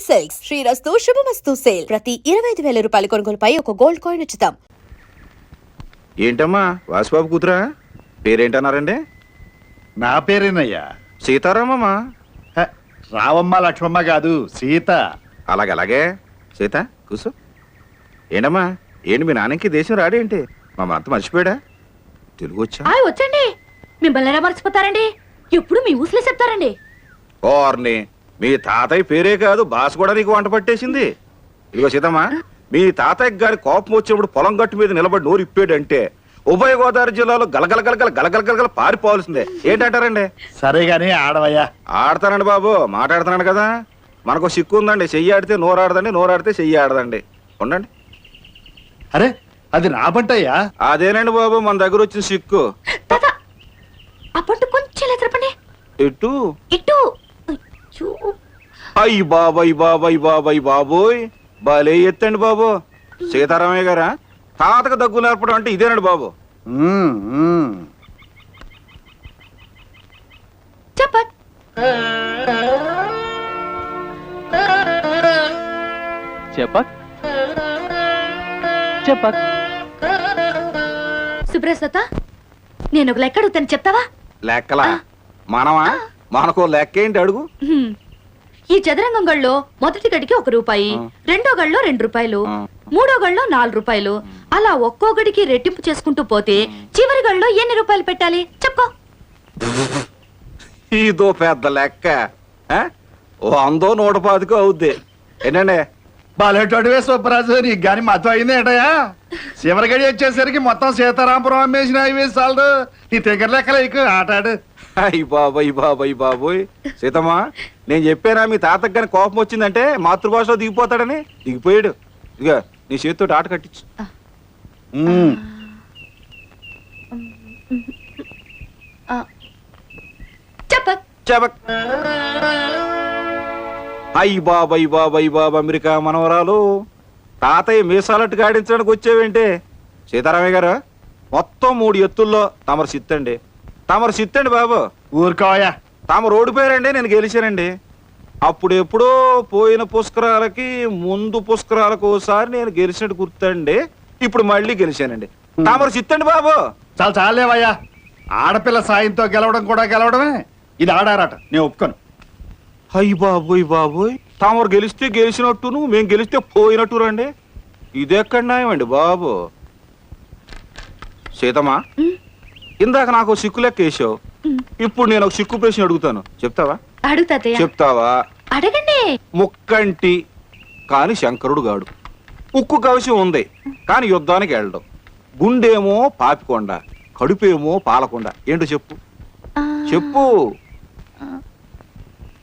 Silks శ్రీరస్తు శుభమస్తు sale ప్రతి 25,000 రూపాయల కొనుగోలుపై ఒక గోల్డ్ కాయిన్ ఉచితం. ఏంటమ్మా వాసుబాబు కూతురా? పేరేంటన్నారండి? నా పేరేనయ్యా. సీతారామమ్మా. రావమ్మ లక్ష్మమ్మ కాదు, సీత. అలాగే సీత కూర్చో. ఏంటమ్మా ఏంటి మీ నాన్నకి దేశం రాడేంటి? మా అంత మర్చిపోయాడా? తెలుగు వచ్చా? వచ్చండి. మిమ్మల్ని ఎలా మర్చిపోతారండి? ఎప్పుడు మీ ఊసులే చెప్తారండి. ఓర్ని మీ తాతయ్య పేరే కాదు భాష కూడా నీకు వంట పట్టేసింది. ఇదిగో సీతమ్మా, మీ తాతయ్య గారి కోపం వచ్చినప్పుడు పొలం గట్టు మీద నిలబడి నోరు ఇప్పాడంటే ఉభయ గోదావరి జిల్లాలో గలగలగలగల పారిపోవాల్సిందే. ఏంటంటారండి? సరే గాని ఆడవయ్యా. ఆడతానండి బాబు, మాట్లాడుతున్నాను కదా. మనకు సిక్కు ఉందండి, చెయ్యి ఆడితే నోరు ఆడదండి, నోరు ఆడితే చెయ్యి ఆడదండి. ఉండండి. అరే అది నా పంటయ్యా. అదేనండి బాబు మన దగ్గర వచ్చిన సిక్కు. కొంచెం చెప్పండి. ఇటు ఇటు. అయ్యి బాబోయ్ బాలే ఎత్తండి బాబు. సీతారామయ్య గారా, తాతకు దగ్గు నేర్పడం అంటే ఇదేనండి బాబు. చెప్పక్ చెప్పక్ చెప్పక్. సుబ్రసత, నేను ఒక లెక్క అడుగుతాను, చెప్తావా? లెక్కలా? మనకో లెక్క ఏంటి అడుగు. ఈ చదరంగం గళ్ళలో మొదటి గడికి 1 రూపాయి, రెండో గళ్ళలో 2 రూపాయలు, మూడో గళ్ళలో 4 రూపాయలు, అలా ఒక్కో గడికి రెట్టింపు చేసుకుంటూ పోతే చివరి గళ్ళలో ఎన్ని రూపాయలు పెట్టాలి చెప్పుకో. ఇదో పెద్ద లెక్క. 100 125 అవుద్ది. ఏంటండి? బాలేటోడివే సుబ్బరాజు, నీకు గాని మతం అయింది ఏంటయ్యా? చివరి గడి వచ్చేసరికి మొత్తం సీతారాంపురం అమ్మేసిన చాలదు. నీ దగ్గర లెక్కలు ఎక్కువ ఆటాడు. అయ్యి బాబోయ్ సీతమ్మా, నేను చెప్పానా మీ తాతకు గాని కోపం వచ్చిందంటే మాతృభాషలో దిగిపోతాడని? దిగిపోయాడు. ఇక నీ చేతితో ఆట కట్టించు. చెప్పక్. అయ్యి బాబా అమెరికా మనవరాలు, తాతయ్య మీసాలట్టు గాడించడానికి వచ్చేవేంటి? సీతారామయ్య గారు, మొత్తం 3 ఎత్తుల్లో తమరు సిత్తండి బాబు. ఊరుకోయా. తమరు ఓడిపోయారండి, నేను గెలిచానండి. అప్పుడెప్పుడో పోయిన పుష్కరాలకి ముందు పుష్కరాలకు ఒకసారి నేను గెలిచినట్టు గుర్తండి. ఇప్పుడు మళ్ళీ గెలిచానండి. తమరు సిత్తండి బాబు. చాలేవయ్యా. ఆడపిల్ల సాయంతో గెలవడం కూడా గెలవడమే. ఇది ఆడారట, నేను ఒప్పుకోను. అయ్యి బాబోయ్ తామరు గెలిస్తే గెలిచినట్టును, మేము గెలిస్తే పోయినట్టు రండి. ఇదెక్కడ న్యాయమండి బాబు. సీతమ్మా, ఇందాక నాకు సిక్కు లెక్క వేసావు, ఇప్పుడు నేను ఒక సిక్కు ప్రశ్న అడుగుతాను, చెప్తావా? చెప్తావా? అడగండి. ముక్కంటి కాని శంకరుడు గాడు, ఉక్కు కవచం ఉంది కాని యుద్ధానికి వెళ్ళడం, గుండేమో పాపికొండ, కడుపేమో పాలకొండ. ఏంటో చెప్పు.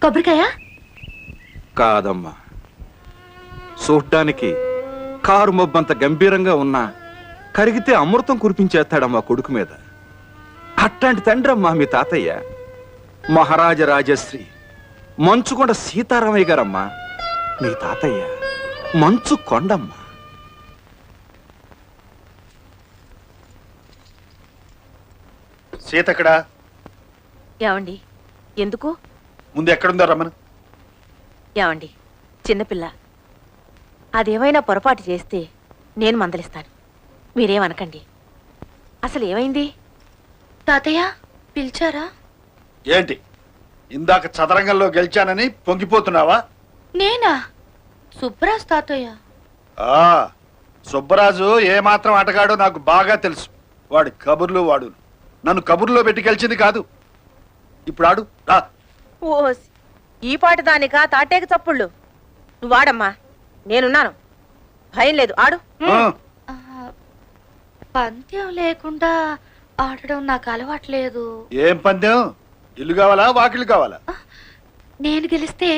కొబ్బరికాయ కాదమ్మా. చూడ్డానికి కారు మబ్బంత గంభీరంగా ఉన్నా కరిగితే అమృతం కురిపించేస్తాడమ్మా కొడుకు మీద. అట్లాంటి తండ్రి అమ్మా మీ తాతయ్య. మహారాజరాజశ్రీ మంచుకొండ సీతారామయ్య గారమ్మా మీ తాతయ్య. మంచు కొండమ్మా. సీత ఎక్కడా? ఏమండి, ఎందుకు? ముందు ఎక్కడుందో రమ్మను. ఏమండి, చిన్నపిల్ల, అదేమైనా పొరపాటు చేస్తే నేను మందలిస్తాను, మీరేమనకండి. అసలు ఏమైంది? తాతయ్య పిలిచారా? ఏంటి, ఇందాక చదరంగంలో గెలిచానని పొంగిపోతున్నావా? నేనా? సుబ్బరాజు తాతయ్య. సుబ్బరాజు ఏమాత్రం ఆటగాడో నాకు బాగా తెలుసు. వాడి కబుర్లు వాడు. నన్ను కబుర్లో పెట్టి గెలిచింది కాదు. ఇప్పుడు ఆడు. ఓసి, ఈ పాట దానికా తాటేక చప్పుళ్ళు? నువ్వు ఆడమ్మా, నేనున్నాను, భయం లేదు, ఆడు. పందెం లేకుండా ఆడడం నాకు అలవాట్లేదు. ఏం పందెం? ఇల్లు కావాలా, వాకిళ్ళు కావాలా? నేను గెలిస్తే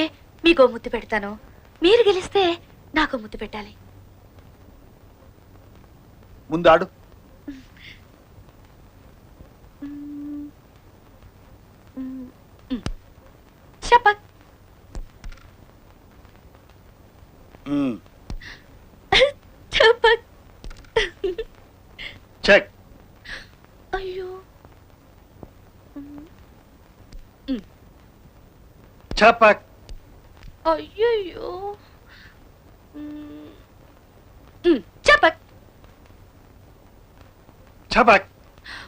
మీకో ముద్దు పెడతాను, మీరు గెలిస్తే నాకు ముద్దు పెట్టాలి. ముందు ఆడు. చెప్పక్. చెప్పక్. చెక్. అయ్యో. చెప్పక్. అయ్యయ్యో చెప్పక్. చపాక్.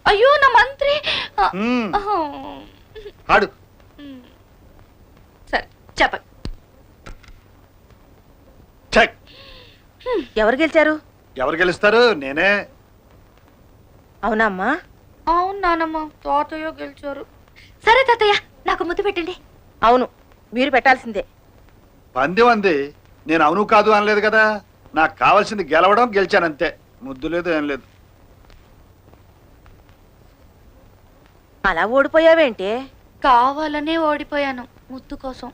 అయ్యో నా మంత్రి. మ్మ్. ఆడు. సరే చెప్పక్. చెక్. ఎవరు గెలిచారు? ఎవరు గెలుస్తారు? నేనే. అవునా అమ్మా? అవును నానమ్మ, తాతయ్య గెలిచారు. సరే తాతయ్య, నాకు ముద్దు పెట్టండి. అవును, మీరు పెట్టాల్సిందే. పంది ఉంది, నేను అవును కాదు అనలేదు కదా. నాకు కావాల్సింది గెలవడం, గెలిచానంతే. ముద్దు లేదు, ఏం లేదు. అలా ఓడిపోయావేంటి? కావాలనే ఓడిపోయాను ముద్దు కోసం.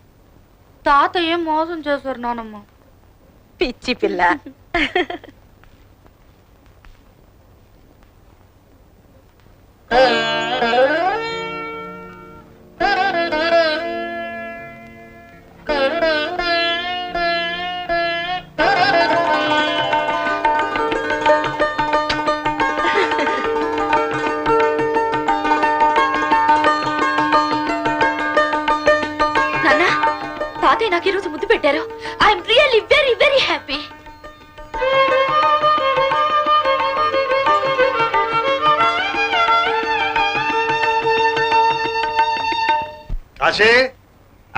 తాతయ్య మోసం చేశారు నానమ్మ. పిచ్చి పిల్ల. నాన్న, తాతయ్య నాకు ఈరోజు ముద్దు పెట్టారు. I'm really very very happy. Kashi,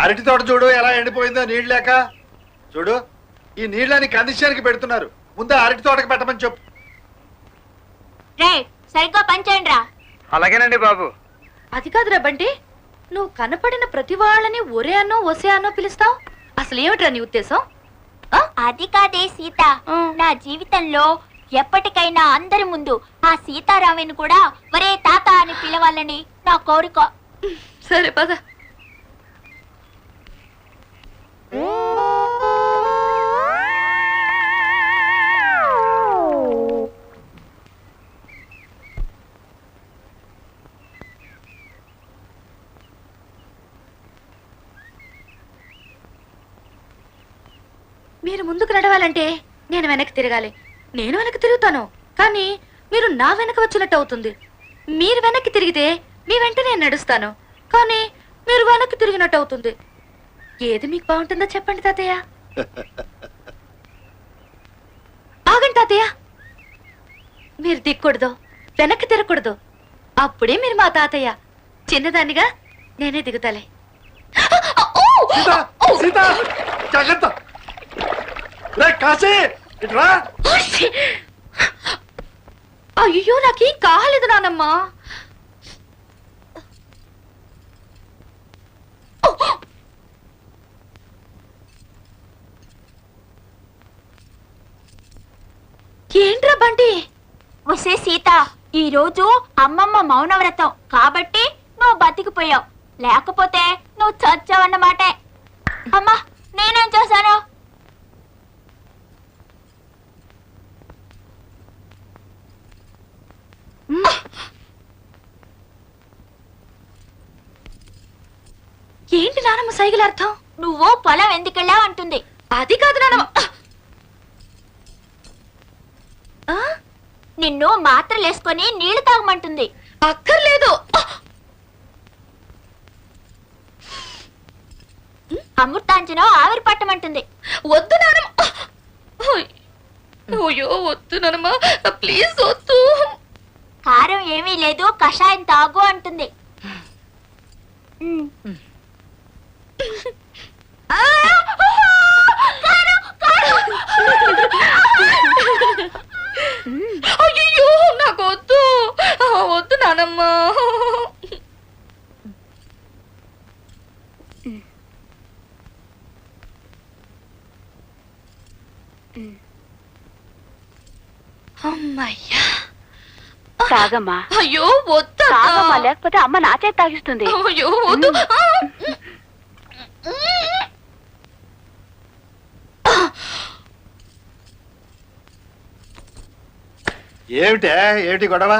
అరటి తోట చూడు ఎలా ఎండిపోయిందో నీళ్ళు లేక. చూడు, ఈ నీళ్ళని కందిశానికి పెడుతున్నారు. ముందు అరటి తోటకి పెట్టమని చెప్పు. సరిగ్గా పనిచేయండి రా. అలాగేనండి బాబు. అది కాదురా బంటి, నువ్వు కనపడిన ప్రతి వాళ్ళని ఒరే అన్నో ఒసే అన్నో పిలుస్తావు. అసలు ఏమిట్రా నీ ఉద్దేశం? అది కాదే సీత, నా జీవితంలో ఎప్పటికైనా అందరి ముందు ఆ సీతారామని కూడా ఒరే తాత అని పిలవాలని నా కోరిక. సరే పద. మీరు ముందుకు నడవాలంటే నేను వెనక్కి తిరగాలి. నేను వెనక్కి తిరుగుతాను, కానీ మీరు నా వెనక వచ్చినట్టు అవుతుంది. మీరు వెనక్కి తిరిగితే మీ వెంట నేను నడుస్తాను, కానీ మీరు వెనక్కి తిరిగినట్టు అవుతుంది. ఏది మీకు బాగుంటుందో చెప్పండి తాతయ్య. ఆగండి తాతయ్య, మీరు దిక్కూడదు, వెనక్కి తిరగకూడదు. అప్పుడే మీరు మా తాతయ్య. చిన్నదానిగా నేనే దిగుతాలే. సీత, సీత, జాగ్రత్త. రే కాశీ, ఇట్రా. అయ్యో, నాకేం కాలేదు నానమ్మా. ఏంట్రా బంటి? ఒసే సీత, ఈ రోజు అమ్మమ్మ మౌనవ్రతం కాబట్టి నువ్వు బతికిపోయావు. లేకపోతే నువ్వు చచ్చావన్నమాటే. అమ్మా, నేనేం చేశాను? ఏంటి నానమ్మ సైకిల్ అర్థం? నువ్వు పొలం ఎందుకెళ్ళావు అంటుంది. అది కాదు నానమ్మ. నిన్ను మాత్రలేసుకొని నీళ్లు తాగమంటుంది. అక్కర్లేదు. అమృతాంజనం ఆవిరి పట్టమంటుంది. వద్దు నానమ్మ. అయ్యో వద్దు నానమ్మ, ప్లీజ్ వద్దు. కారం ఏమీ లేదు, కషాయం తాగు అంటుంది. అయ్యో నాకు వద్దు, వద్దు నానమ్మ. అమ్మయ్యా. తాగమ్మా. అయ్యో వద్దు. తాగమ్మా, లేకపోతే అమ్మ నా చేతి తాగిస్తుంది. అయ్యో వద్దు. ఏమిటి గొడవ?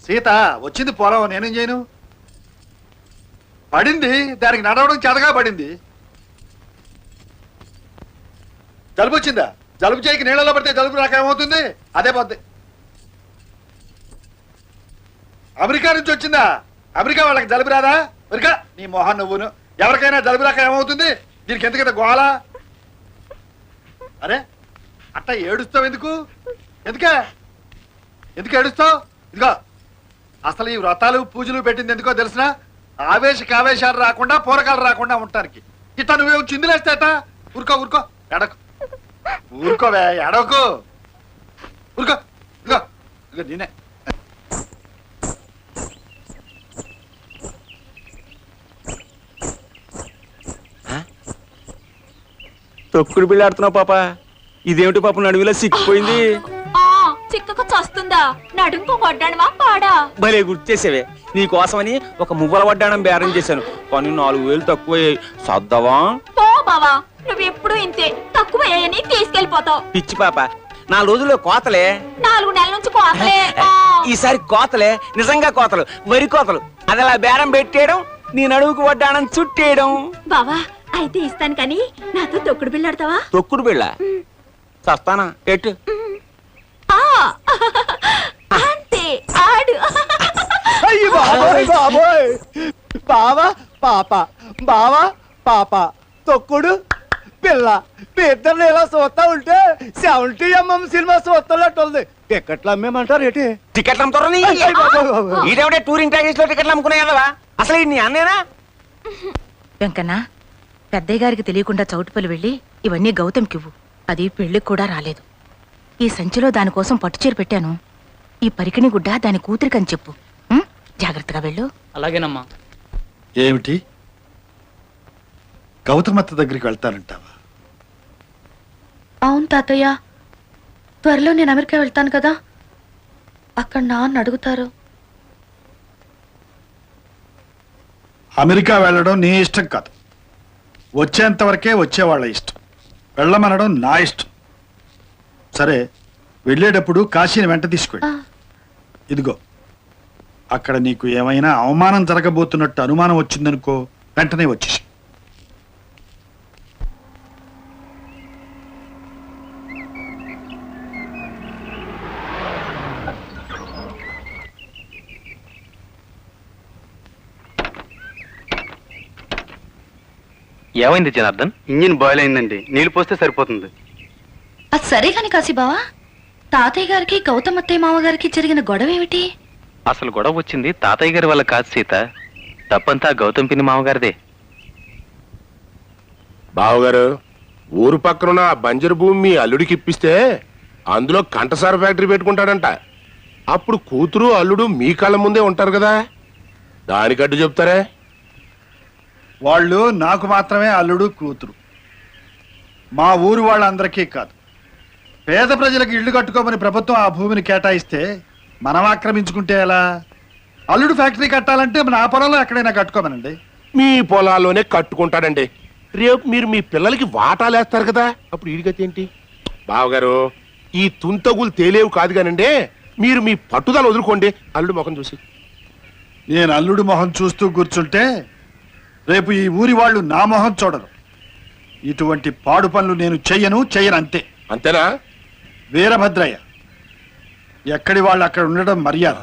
సీత వచ్చింది పొలం, నేనేం చేయను? పడింది, దానికి నడవడం చేతగా పడింది. జలుబు వచ్చిందా? జలుబు చేయకి నీళ్ళలో పడితే జలుబు రాకేమవుతుంది? అదే పోద్ది. అమెరికా నుంచి వచ్చిందా? అమెరికా వాళ్ళకి జలుబు రాదా? అమెరికా నీ మొహన్ నువ్వును. ఎవరికైనా జలుబు రాక ఏమవుతుంది? దీనికి ఎందుకంత గోళ? అరే అట్ట ఏడుస్తావు ఎందుకు? ఎందుకు ఏడుస్తావు? ఇదిగో అసలు ఈ వ్రతాలు పూజలు పెట్టింది ఎందుకో తెలిసిన? కావేశాలు రాకుండా పూరకాలు రాకుండా ఉండటానికి. ఇట్లా నువ్వే చిందులేస్తాట. ఊరుకో ఎడకు, ఊరుకోవే, ఎడకు, ఊరుకో. ఇదిగో నేనే తొక్కుడు బిళ్ళ ఆడుతున్నావు పాప. ఇదేమిటి పాప నడువిలో సిక్కిపోయింది? చిక్కకు చస్తుందా? నడుంకు కొడ్డానమా పాడా? భలే గుర్తు చేసేవే. నీ కోసమని ఒక మువ్వల వడ్డానం బేరం చేశాను, కానీ 4000 తక్కువ సర్దవా? పో బావా, నువ్వు ఎప్పుడు ఇంతే, తక్కువ అని తీసుకెళ్లిపోతావు. పిచ్చి పాప, 4 రోజుల్లో కోతలే. 4 నెలల నుంచి కోతలే. ఈసారి కోతలే, నిజంగా కోతలు, వరి కోతలు. అది అలా బేరం పెట్టేయడం, నీ నడువుకు వడ్డానం చుట్టేయడం. బావా అయితే ఇస్తాను, కానీ నాతో తొక్కుడు బిళ్ళాడతావా? తొక్కుడు బిళ్ళ చస్తానా? ఎట్టు అంతే ఆడు. బావా పాప తొక్కుడు పిల్ల మీ ఇద్దరు ఇలా చూస్తా ఉంటే 70mm సినిమా చూస్తున్నట్టు ఉంది. టికెట్లు అమ్మేమంటారు ఏంటి? టికెట్లు అమ్ముతారు? ఇదేమిటే టూరింగ్ ప్యాకేజ్ లో టికెట్లు అమ్ముకునేవా? అసలు నీ అన్నేనా? వెంకన్న, పెద్దయ్య గారికి తెలియకుండా చౌటుపల్లి వెళ్ళి ఇవన్నీ గౌతమ్కివ్వు. అది పెళ్లికి కూడా రాలేదు. ఈ సంచిలో దానికోసం పట్టుచీర పెట్టాను. ఈ పరికిణి గుడ్డ దాని కూతురికని చెప్పు. జాగ్రత్తగా వెళ్ళు. అలాగేనమ్మా. ఏమిటి గౌతమత్త దగ్గరికి వెళ్తానంటావా? అవును తాతయ్య, త్వరలో నేను అమెరికా వెళ్తాను కదా, అక్కడ నాన్న అడుగుతారు. అమెరికా వెళ్ళడం నీ ఇష్టం కాదు, వచ్చేంత వరకే వచ్చేవాళ్ళ ఇష్టం. వెళ్ళమనడం నా ఇష్టం. సరే, వెళ్ళేటప్పుడు కాశీని వెంట తీసుకెళ్ళి. ఇదిగో అక్కడ నీకు ఏమైనా అవమానం జరగబోతున్నట్టు అనుమానం వచ్చిందనుకో, వెంటనే వచ్చేసి. ఏమైంది జనార్దన్? ఇంజిన్ బాయిల్ అయిందండి, నీళ్లు పోస్తే సరిపోతుంది. అది సరే కాని కాశీబావా, తాతయ్య గారికి గౌతమ్ అత్తయ్య మామగారికి జరిగిన గొడవ ఏమిటి? అసలు గొడవ వచ్చింది తాతయ్య గారి వల్ల కాదు సీత, తప్పంతా గౌతమ్ పిన్ని మామగారిదే. బావగారు, ఊరు పక్కన బంజరు భూమి మీ అల్లుడికి ఇప్పిస్తే అందులో కంటసార ఫ్యాక్టరీ పెట్టుకుంటాడంట. అప్పుడు కూతురు అల్లుడు మీ కళ్ళ ముందే ఉంటారు కదా, దానికడ్డు చెప్తారే? వాళ్ళు నాకు మాత్రమే అల్లుడు కూతురు, మా ఊరు వాళ్ళందరికీ కాదు. పేద ప్రజలకు ఇళ్లు కట్టుకోమని ప్రభుత్వం ఆ భూమిని కేటాయిస్తే మనం ఆక్రమించుకుంటే ఎలా? అల్లుడు ఫ్యాక్టరీ కట్టాలంటే నా పొలంలో ఎక్కడైనా కట్టుకోమనండి. మీ పొలాల్లోనే కట్టుకుంటాడండి. రేపు మీరు మీ పిల్లలకి వాటాలేస్తారు కదా, అప్పుడు ఈడిగతి ఏంటి? బావగారు, ఈ తుంతగులు తేలేవు కాదు కానండి, మీరు మీ పట్టుదల వదులుకోండి అల్లుడు ముఖం చూసి. నేను అల్లుడు మొహం చూస్తూ కూర్చుంటే రేపు ఈ ఊరి వాళ్ళు నా మొహం చూడరు. ఇటువంటి పాడు పనులు నేను చెయ్యను అంతే. అంతేనా? వీరభద్రయ్య, ఎక్కడి వాళ్ళు అక్కడ ఉండడం మర్యాద.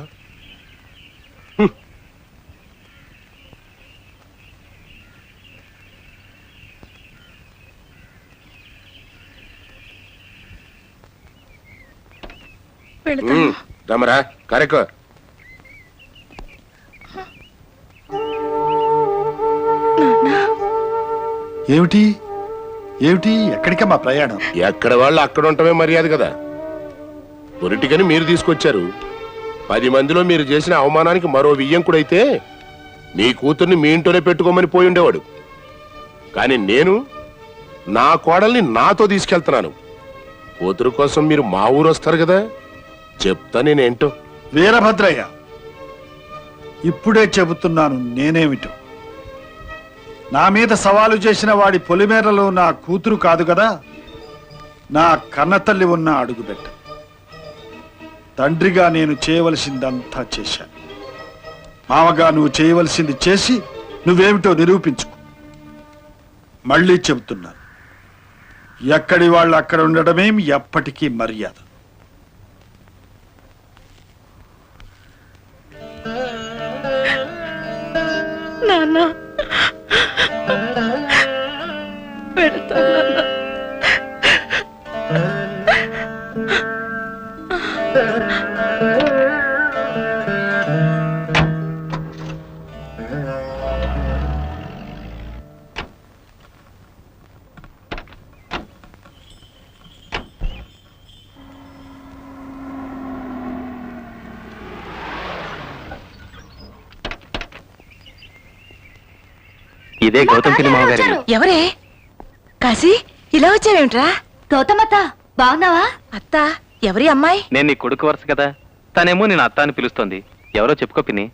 రమరా కరెక్ట్. ఏమిటి ఎక్కడికమ్మా ప్రయాణం? ఎక్కడ వాళ్ళు అక్కడ ఉండటమే మర్యాద కదా. పొరిటికని మీరు తీసుకొచ్చారు. 10 మందిలో మీరు చేసిన అవమానానికి మరో వియ్యంకుడైతే మీ కూతుర్ని మీ ఇంట్లోనే పెట్టుకోమని పోయి ఉండేవాడు. కానీ నేను నా కోడల్ని నాతో తీసుకెళ్తున్నాను. కూతురు కోసం మీరు మా ఊరు వస్తారు కదా, చెప్తా నేనేంటో. వీరభద్రయ్య, ఇప్పుడే చెబుతున్నాను నేనేమిటో. నా మీద సవాలు చేసిన వాడి పొలిమేరలో నా కూతురు కాదు కదా, నా కన్నతల్లి ఉన్న అడుగుబెట్ట. తండ్రిగా నేను చేయవలసిందంతా చేశాను. మామగా నువ్వు చేయవలసింది చేసి నువ్వేమిటో నిరూపించుకో. మళ్ళీ చెబుతున్నాను, ఎక్కడి వాళ్ళు అక్కడ ఉండడమే ఎప్పటికీ మర్యాద. నాన్న పెడతాను. ఇదే గౌతమ్ పిల్లి మామగారి ఇల్లు. ఎవరే కాశీ ఇలా వచ్చావేమిట్రా? గౌతమత్త బాగున్నావా? అత్త ఎవరి అమ్మాయి? నేను నీ కొడుకు వరుస కదా, తనేమో నేను అత్త అని పిలుస్తోంది. ఎవరో చెప్పుకో పిన్ని.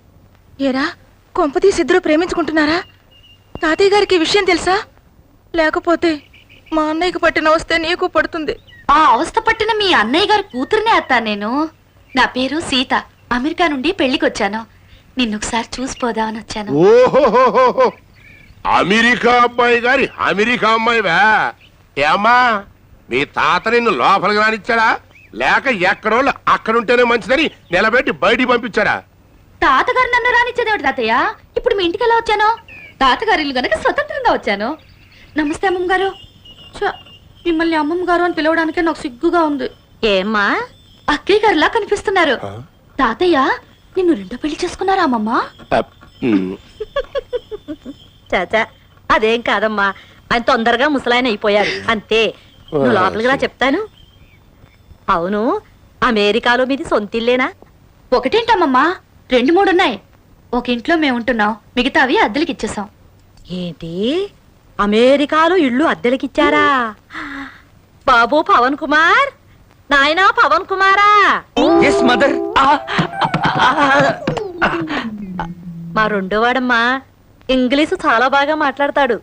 ఏరా కొంపతీసి ఇద్దరు ప్రేమించుకుంటున్నారా? తాతయ్య గారికి ఈ విషయం తెలుసా? లేకపోతే మా అన్నయ్యకి పట్టిన వస్తే నీకు పడుతుంది. ఆ అవస్థ పట్టిన మీ అన్నయ్య గారి కూతురునే అత్త నేను. నా పేరు సీత. అమెరికా నుండి పెళ్లికొచ్చాను. నిన్నొకసారి చూసిపోదామని వచ్చాను. ఓహో, అమెరికా అబ్బాయి గారి అమెరికా అమ్మాయివా? ఏమ్మా, మీ తాత నిన్ను లోపలికి రానిచ్చాడా, లేక ఎక్కడోళ్ళు అక్కడుంటేనే మంచిదని నిలబెట్టి బయటికి పంపించాడా? తాతగారు నన్ను రానిచ్చేదేమిటి తాతయ్య? ఇప్పుడు మీ ఇంటికి ఎలా వచ్చాను? తాతగారి ఇల్లు గనక స్వతంత్రంగా వచ్చాను. నమస్తే అమ్మమ్మ గారు. మిమ్మల్ని అమ్మమ్మ గారు అని పిలవడానికే నాకు సిగ్గుగా ఉంది. ఏమ్మా అక్కయ్య గారిలా కనిపిస్తున్నారు. తాతయ్య నిన్ను రెండో పెళ్లి చేసుకున్నారా అమ్మమ్మ? చాచా అదేం కాదమ్మా, ఆయన తొందరగా ముసలాయన అయిపోయారు అంతే. నువ్వు లోపలికి రా చెప్తాను. అవును, అమెరికాలో మీది సొంతిల్లేనా? ఒకటేంటమ్మమ్మా, 2-3 ఉన్నాయి. ఒక ఇంట్లో మేము ఉంటున్నాం, మిగతావి అద్దెలకి ఇచ్చేసాం. ఏంటి, అమెరికాలో ఇళ్ళు అద్దెలకిచ్చారా? బాబు పవన్ కుమార్, నాయనా పవన్ కుమారా. Yes mother. మా రెండో వాడమ్మా ఇంగ్లీషు చాలా బాగా మాట్లాడతాడు.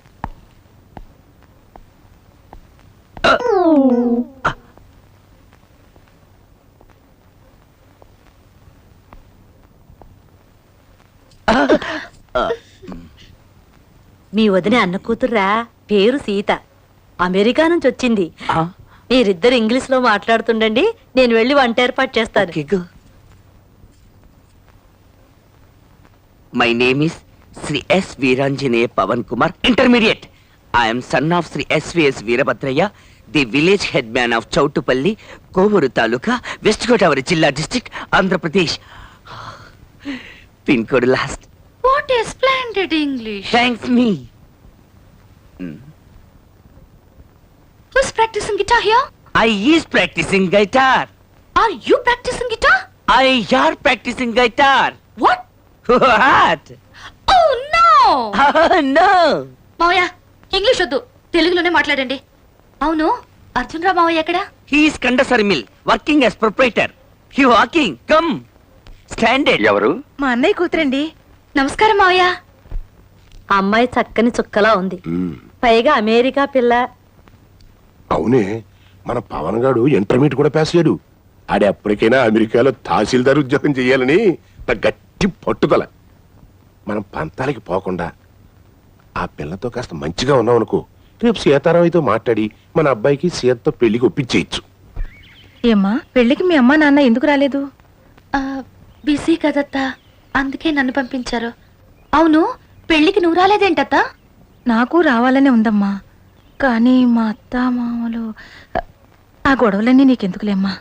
మీ వదిన అన్న కూతుర్రా, పేరు సీత. అమెరికా నుంచి వచ్చింది. మీరిద్దరు ఇంగ్లీష్ లో మాట్లాడుతుండండి, నేను వెళ్ళి వంట ఏర్పాటు చేస్తాను. My name is Shri yes Veeranjaneya Pawan Kumar, intermediate. I'm son of Shri SVS Veerabhadraiah, the village head man of Choutupalli, Kovur taluka, west Godavari జిల్లా, district, Andhra Pradesh. Pin code last. What a splendid English. Thanks me. Who's practicing guitar here? I is practicing guitar. Are you practicing guitar? I are practicing guitar. What? What? Oh no! No. మావయ్య English వద్దు, తెలుగులోనే మాట్లాడండి. అవును, అర్జున్ రావు మావయ్య ఎక్కడ? He is Kandasari mill, working as proprietor. He walking. Come. Standard. ఎవరు? మా అన్నయ్య కూతురండి. నమస్కారం మావయ్య. అమ్మాయి చక్కని చుక్కలా ఉంది, పైగా అమెరికా పిల్ల. అవునే, మన పవన్ గాడు ఇంటర్మీడియట్ కూడా పాస్ అయ్యాడు. ఆడే ఎప్పటికైనా అమెరికాలో తహసీల్దార్ ఉద్యోగం చేయాలని నా గట్టి పట్టుదల. మనం పంతాలకి పోకుండా ఆ పిల్లతో కాస్త మంచిగా ఉన్నాం అనుకో, రేపు సీతారావుతో మాట్లాడి మన అబ్బాయికి సీతతో పెళ్లికి ఒప్పించేయచ్చు. ఏమ్మా పెళ్లికి మీ అమ్మా నాన్న ఎందుకు రాలేదు? బిజీ కదత్తా, అందుకే నన్ను పంపించారు. అవును, పెళ్లికి నువ్వు రాలేదేంటత్తా? నాకు రావాలనే ఉందమ్మా, కానీ మా అత్త మామలు ఆ గొడవలన్నీ నీకెందుకులేమ్మా.